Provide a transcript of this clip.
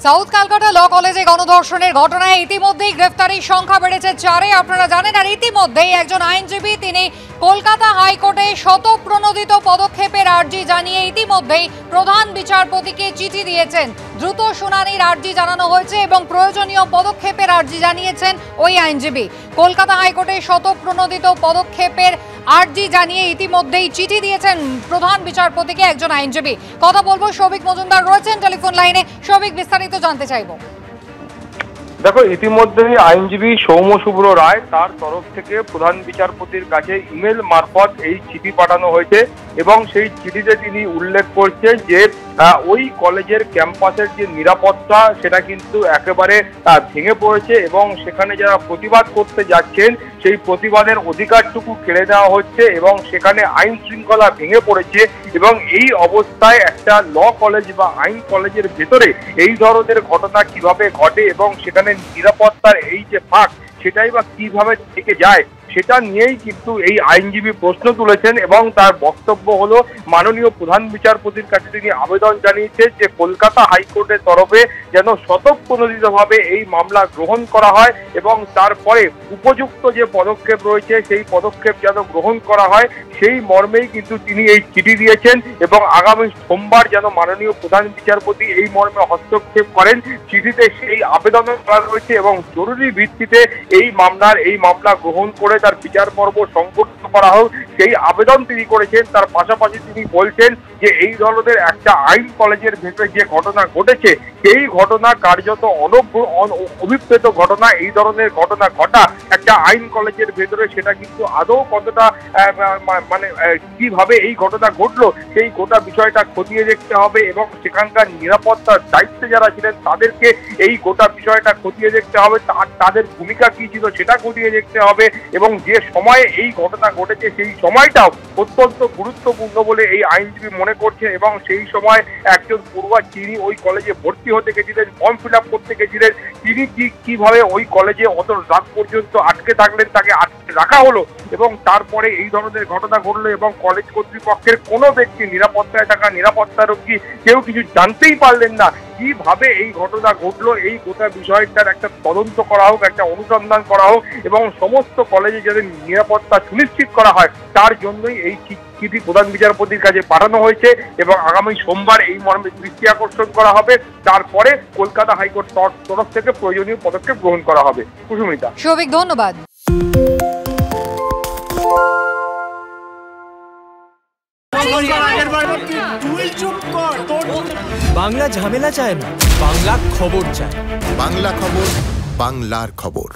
South Calcutta ল কলেজে গণধর্ষণের ঘটনায় ইতিমধ্যেই গ্রেফতারির সংখ্যা বেড়েছে 4-এ। আপনারা জানেন, আর ইতিমধ্যেই একজন আইনজীবী তিনি কলকাতা হাইকোর্টে শতপ্রণোদিত পদক্ষেপের আর্জি জানিয়ে ইতিমধ্যেই প্রধান বিচারপতিকে চিঠি দিয়েছেন। দ্রুত শুনানির আর্জি জানানো হয়েছে এবং প্রয়োজনীয় পদক্ষেপের আর্জি জানিয়েছেন ওই আইনজীবী। কলকাতা হাইকোর্টে শতপ্রণোদিত পদক্ষেপের আর্জি জানিয়ে ইতিমধ্যেই চিঠি দিয়েছেন প্রধান বিচারপতিকে একজন আইনজীবী। কথা বলবো, সৌভিক মজুমদার রয়েছেন টেলিফোন লাইনে। সৌভিক, বিস্তারিত জানতে চাইবো। দেখো, ইতিমধ্যেই আইনজীবী সৌম্য শুভ্র রায় তার তরফ থেকে প্রধান বিচারপতির কাছে ইমেল মারফত এই চিঠি পাঠানো হয়েছে এবং সেই চিঠিতে তিনি উল্লেখ করছেন যে ওই কলেজের ক্যাম্পাসের যে নিরাপত্তা সেটা কিন্তু একেবারে ভেঙে পড়েছে এবং সেখানে যারা প্রতিবাদ করতে যাচ্ছেন সেই প্রতিবাদের অধিকারটুকু কেড়ে নেওয়া হচ্ছে এবং সেখানে আইন শৃঙ্খলা ভেঙে পড়েছে। এবং এই অবস্থায় একটা ল কলেজ বা আইন কলেজের ভেতরে এই ধরনের ঘটনা কিভাবে ঘটে এবং সেখানে নিরাপত্তার এই যে ফাঁক সেটাই বা কিভাবে থেকে যায় সেটা নিয়েই কিন্তু এই আইনজীবী প্রশ্ন তুলেছেন এবং তার বক্তব্য হলো, মাননীয় প্রধান বিচারপতির কাছে তিনি আবেদন জানিয়েছেন যে কলকাতা হাইকোর্টের তরফে যেন স্বতঃপ্রণোদিতভাবে এই মামলা গ্রহণ করা হয় এবং তারপরে উপযুক্ত যে পদক্ষেপ রয়েছে সেই পদক্ষেপ যেন গ্রহণ করা হয় সেই মর্মেই কিন্তু তিনি এই চিঠি দিয়েছেন এবং আগামী সোমবার যেন মাননীয় প্রধান বিচারপতি এই মর্মে হস্তক্ষেপ করেন। চিঠিতে সেই আবেদন করা রয়েছে এবং জরুরি ভিত্তিতে এই মামলা গ্রহণ করে তার বিচার পর্ব সংগঠিত করা হোক সেই আবেদন তিনি করেছেন। তার পাশাপাশি তিনি বলছেন যে এই ধরনের একটা আইন কলেজের ভেতরে যে ঘটনা ঘটেছে সেই ঘটনা কার্যত অভিপ্রেত ঘটনা। এই ধরনের ঘটনা ঘটা একটা আইন কলেজের ভেতরে সেটা কিন্তু আদৌ কতটা মানে কিভাবে এই ঘটনা ঘটলো সেই গোটা বিষয়টা খতিয়ে দেখতে হবে এবং সেখানকার নিরাপত্তার দায়িত্বে যারা ছিলেন তাদেরকে এই গোটা বিষয়টা খতিয়ে দেখতে হবে, তাদের ভূমিকা কি ছিল সেটা খতিয়ে দেখতে হবে এবং যে সময়ে এই ঘটনা ঘটেছে সেই সময়টাও অত্যন্ত গুরুত্বপূর্ণ বলে এই আইনজীবী মনে করছেন এবং সেই সময় একজন পড়ুয়া যিনি ওই কলেজে ভর্তি হতে গেছিলেন, ফর্ম ফিল আপ করতে গেছিলেন, তিনি কিভাবে ওই কলেজে অত রাত পর্যন্ত আটকে থাকলেন, তাকে আটকে রাখা হলো এবং তারপরে এই ধরনের ঘটনা ঘটলো এবং কলেজ কর্তৃপক্ষের কোনো ব্যক্তি নিরাপত্তায় থাকা নিরাপত্তারক্ষী কেউ কিছু জানতেই পারলেন না কিভাবে এই ঘটনা ঘটলো। এই গোটা বিষয়টার একটা তদন্ত করা হোক, একটা অনুসন্ধান করা হোক এবং সমস্ত কলেজে যাতে নিরাপত্তা সুনিশ্চিত করা হয় তার জন্যই এই চিঠি প্রধান বিচারপতির কাছে পাঠানো হয়েছে এবং আগামী সোমবার এই মর্মে দৃষ্টি আকর্ষণ করা হবে। তারপরে কলকাতা হাইকোর্ট তরফ থেকে প্রয়োজনীয় পদক্ষেপ গ্রহণ করা হবে। কুসুমিতা। সৌভিক, ধন্যবাদ। বাংলা ঝামেলা চায় না, বাংলা খবর চায়। বাংলা খবর, বাংলার খবর।